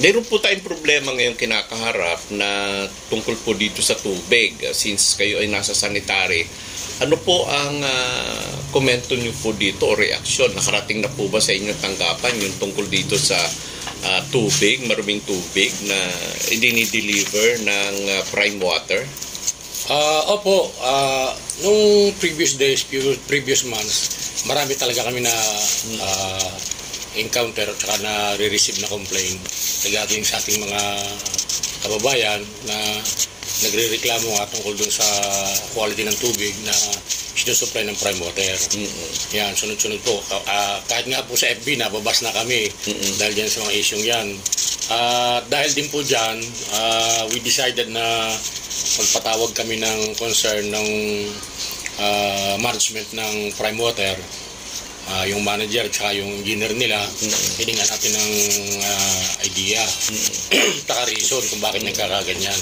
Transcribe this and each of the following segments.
Meron po tayong problema ngayong kinakaharap na tungkol po dito sa tubig. Since kayo ay nasa sanitary, ano po ang komento niyo po dito o reaksyon? Nakarating na po ba sa inyong tanggapan yung tungkol dito sa tubig, maruming tubig na idini-deliver ng Prime Water? Opo, nung previous days, previous months, marami talaga kami na encounter at saka na-receive na complaint regarding sa ating mga kababayan na nagre-reklamo nga tungkol dun sa quality ng tubig na sinusupply ng Prime Water. Yan, sunod-sunod po. Kahit nga po sa FB, nababas na kami dahil dyan sa mga isyong yan. Dahil din po dyan, we decided na magpatawag kami ng concern ng management ng Prime Water, yung manager at saka yung engineer nila. Hiningan natin ng idea taka-reason kung bakit nagkakaganyan.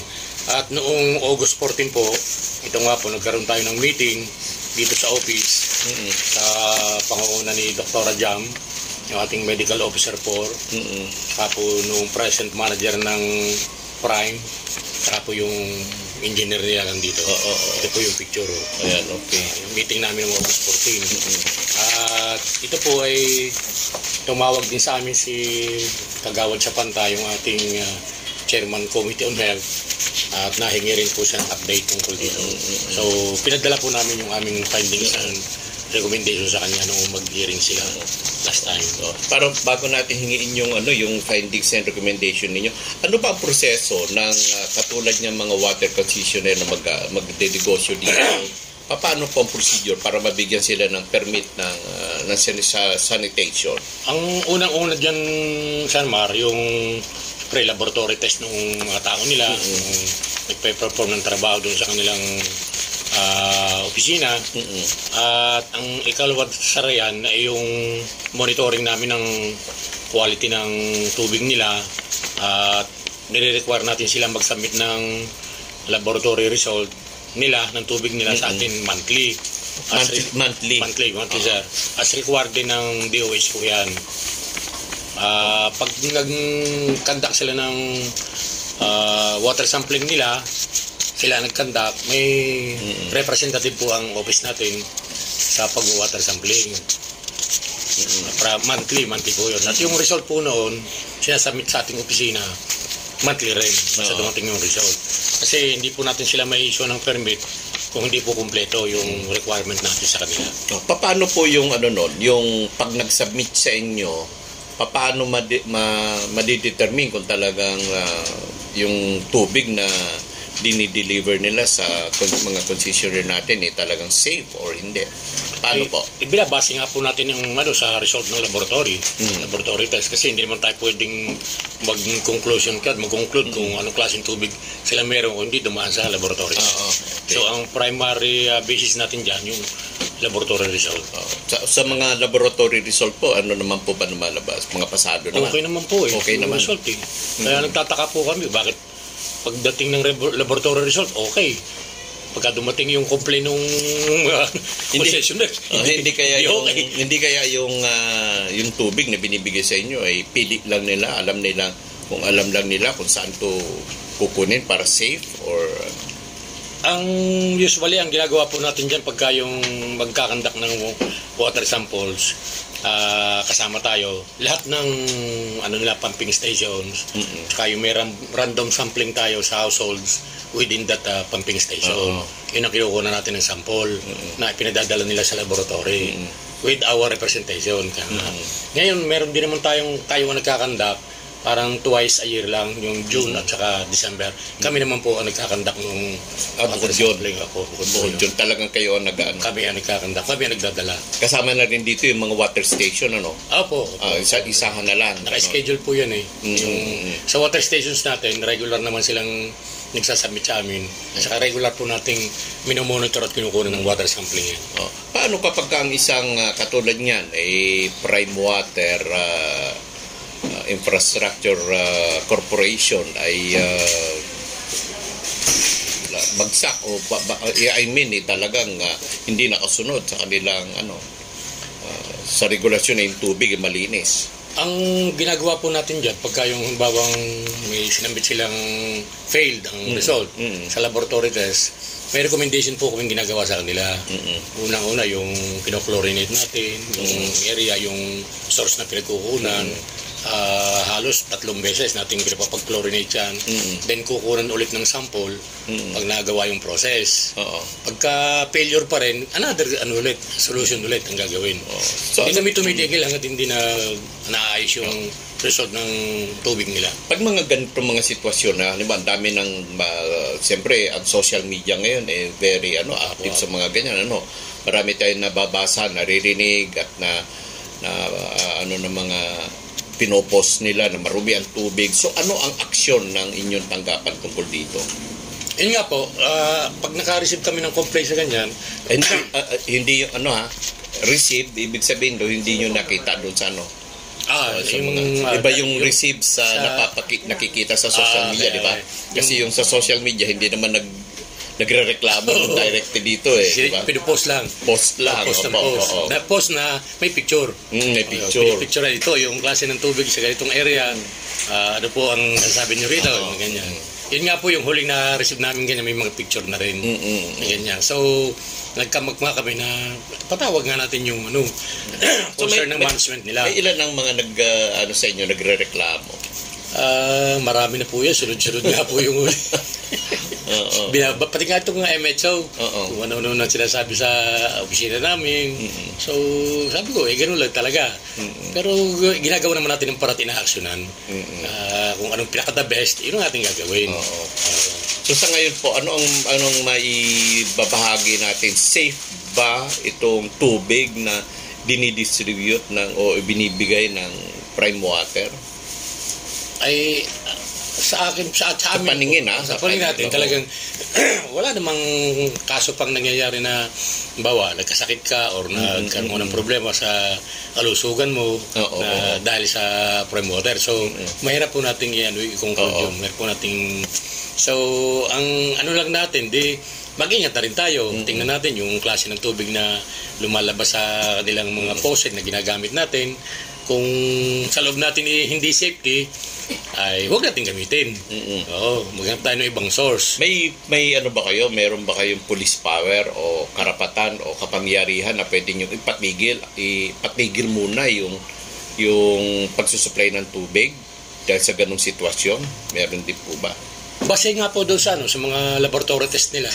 At noong August 14 po, ito nga po, nagkaroon tayo ng meeting dito sa office sa pangunguna ni Dr. Jam, yung ating medical officer po, saka po nung present manager ng Prime, saka po yung engineer nila nandito. Ito po yung picture. Ayan, okay. Yung meeting namin noong August 14. At ito po ay tumawag din sa amin si Kagawad Sapanta, yung ating Chairman Committee on Health, at nahingi rin po siya ng update tungkol dito. So, pinadala po namin yung aming findings and recommendation sa kanya nung mag-hearing sila last time. Para bago natin hingiin yung findings and recommendation ninyo, ano ba ang proseso ng katulad ng mga water concessionaire na magdedegosyo dito? Paano po ang procedure para mabigyan sila ng permit ng sanitation? Ang unang-una dyan, Sanmar, yung pre-laboratory test ng mga tao nila, nagpe-perform ng trabaho doon sa kanilang opisina. At ang ikalawat sa riyan ay yung monitoring namin ng quality ng tubig nila. At nire-require natin silang mag-submit ng laboratory result nila, ng tubig nila sa atin monthly. Monthly, sir. As required din ng DOH po yan. Pag nag-conduct sila ng water sampling nila, sila nag-conduct, may representative po ang office natin sa pag-water sampling. Monthly po yun. At yung result po noon, sinasubmit sa ating opisina, monthly rin, basta dumating yung result. Kasi hindi po natin sila may issue ng permit kung hindi po kumpleto yung requirement natin sa kanila. Paano po yung yung pag nag-submit sa inyo, paano madidetermine kung talagang yung tubig na dinideliver nila sa mga concessionaire natin talagang safe or hindi? Paano po? Ibinabase nga po natin yung sa result ng laboratory test, kasi hindi naman tayo pwedeng mag-conclude kung anong klaseng tubig sila meron kung hindi dumaan sa laboratory. So ang primary basis natin dyan yung laboratory result. Sa mga laboratory result po, ano naman po ba lumalabas? Mga pasado naman? Okay naman po Okay naman. Result Kaya nagtataka po kami, bakit pagdating ng laboratory result, okay. Pagka dumating yung complaint ng concessionaire, hindi kaya yung tubig na binibigay sa inyo ay pili lang nila, alam lang nila kung saan to kukunin para safe or usually ang ginagawa po natin diyan pagka yung magkakandak ng water samples, kasama tayo lahat ng pumping stations, saka yung may random sampling tayo sa households within that pumping station. Yun ang kinukuha natin ng sample na pinadadala nila sa laboratory with our representation. Ngayon meron din naman tayo ang nagkakandak parang twice a year lang, yung June at saka December. Kami naman po ang nagkakandak nung bukod yun. Talagang kayo ang kami ang nagkakandak, kami ang nagdadala. Kasama na rin dito yung mga water station, Opo. Isahan na lang. Naka-schedule po yan sa water stations natin, regular naman silang nagsasubmit sa amin. Saka regular po nating minomonitor at kinukuha ng water sampling yan. Paano kapag ang isang katulad niyan Prime Water Infrastructure Corporation ay bagsak o talagang hindi nakasunod sa kanilang sa regulasyon na yung tubig malinis? Ang ginagawa po natin dyan, pagka yung bawang may sinambit silang failed ang result sa laboratory test, may recommendation po kaming ginagawa sa kanila. Unang-una, yung pinochlorinate natin, yung area, yung source na pinagkukunan. Halos 3 beses natin pinapapag-chlorinate yan. Then kukunan ulit ng sample pag nagawa yung process. Pagka failure pa rin, another solution ulit ang gagawin. So, hindi kami tumitigil hanggat hindi na naayos yung result ng tubig nila. Pag mga ganito mga sitwasyon na, ang dami ng siyempre ang social media ngayon very active sa mga ganyan, marami tayong nababasa, naririnig at na mga pinopost nila na marumi ang tubig. So ano ang aksyon ng inyong tanggapan tungkol dito? Yun nga po, pag naka-receive kami ng complaint sa ganyan, hindi receive, ibig sabihin doon, hindi nyo nakita doon sa iba yung receive sa nakikita sa social media, di ba? Kasi yung sa social media, hindi naman nagre-reklamo directly dito diba? Pinupost lang. Post lang. Post na may picture. May picture. Picture na ito, yung klase ng tubig sa ganitong area. Ano po ang sasabi nyo rito? Ganyan. Yun nga po yung huling na-receive namin ganyan, may mga picture na rin. Ganyan. So, nagkamagma kami na patawag nga natin yung concern ng management nila. May ilan ang mga sa inyo nagre-reklamo? Marami na po yan. Sunod-sunod nga po yung huli. Pati nga itong MHO, kung ano-ano na sinasabi sa opisina namin. So, sabi ko, ganun lang talaga. Pero ginagawa naman natin ng parati na aksyonan. Kung anong pinaka-the best, yun ang ating gagawin. So sa ngayon po, anong maibabahagi natin? Safe ba itong tubig na dinidistribute o binibigay ng Prime Water? Ay sa amin paningin sa paningin natin talagang wala namang kaso pang nangyayari na nagkasakit ka or nagkaroon ng problema sa kalusugan mo dahil sa Prime Water. So mahirap po nating i-conclude yun. Mahirap po nating ang lang natin mag-ingat na rin tayo. Tingnan natin yung klase ng tubig na lumalabas sa kanilang mga faucet na ginagamit natin. Kung sa loob natin hindi safety, ay huwag natin gamitin. Maghanap tayo ng ibang source. May meron ba kayong police power o karapatan o kapangyarihan na pwede nyo ipatigil muna yung pagsusupply ng tubig dahil sa ganung sitwasyon? Meron din po ba? Base nga po doon sa mga laboratory test nila,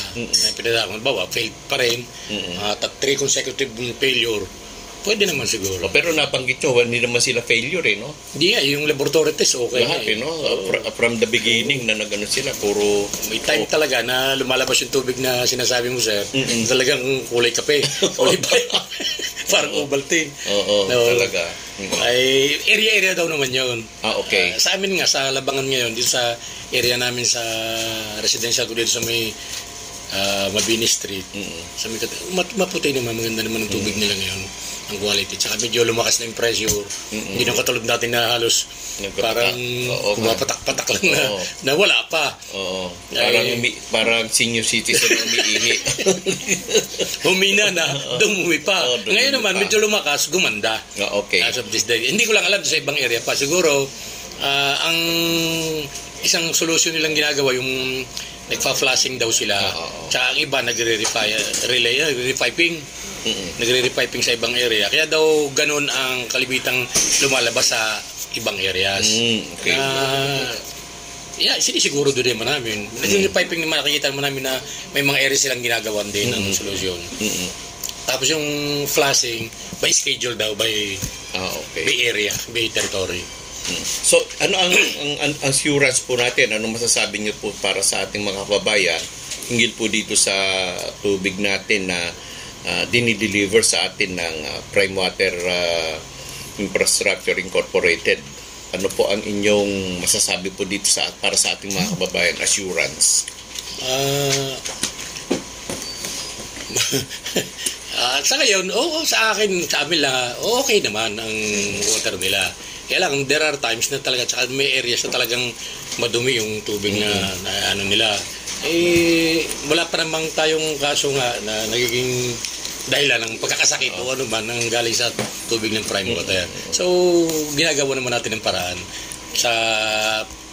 failed pa rin, 3 consecutive failure, pwede naman siguro. Pero nabanggit nyo, hindi naman sila failure no? Hindi yung laboratory test okay. Lahat from the beginning na nagano sila, puro... May time talaga na lumalabas yung tubig na sinasabi mo, sir. Talagang kulay kape. Kulay ba? Parang Ovaltine. Talaga. Ay, area daw naman yun. Okay. Sa amin nga, sa Labangan ngayon, dito sa area namin sa residential ko dito sa may Mabini Street. Sa may maputi naman, maganda naman ang tubig nila ngayon. Ang quality. Tsaka medyo lumakas na yung pressure. Hindi na katulad natin na halos parang pumapatak-patak lang na wala pa. Parang senior citizen na umiihi. Humina na, dumumi pa. Ngayon naman, medyo lumakas, gumanda. Okay. As of this day. Hindi ko lang alam sa ibang area pa. Siguro, ang isang solusyon nilang ginagawa, yung nagpa-flushing daw sila. Tsaka ang iba nagre-repiping. Nagre-repiping sa ibang area. Kaya daw ganun ang kalibitang lumalabas sa ibang areas. Okay. Sinisiguro doon naman namin. Nagre-repiping naman, nakikita naman namin na may mga areas silang ginagawan din ng solusyon. Tapos yung flushing, by schedule daw, by area, by territory. So, ano ang assurance po natin? Anong masasabi niyo po para sa ating mga kababayan hinggil po dito sa tubig natin na dinideliver sa atin ng Prime Water Infrastructure Incorporated? Ano po ang inyong masasabi po dito para sa ating mga kababayan? Assurance. Sa ngayon, sa amin lang, okay naman ang water nila. Kaya lang, there are times na talaga, tsaka may areas na talagang madumi yung tubig na nila. Wala pa namang tayong kaso nga na nagiging dahilan ng pagkakasakit o ano man ang galing sa tubig ng prime water. So, ginagawa naman natin ng paraan sa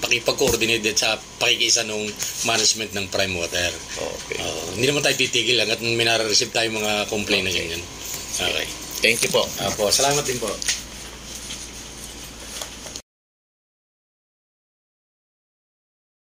pakipag-coordinate at sa pakikiisa ng management ng prime water. Okay. Hindi naman tayo titigil hanggat may nare-receive tayo mga complaint na ganyan. Okay. Thank you po. Salamat din po.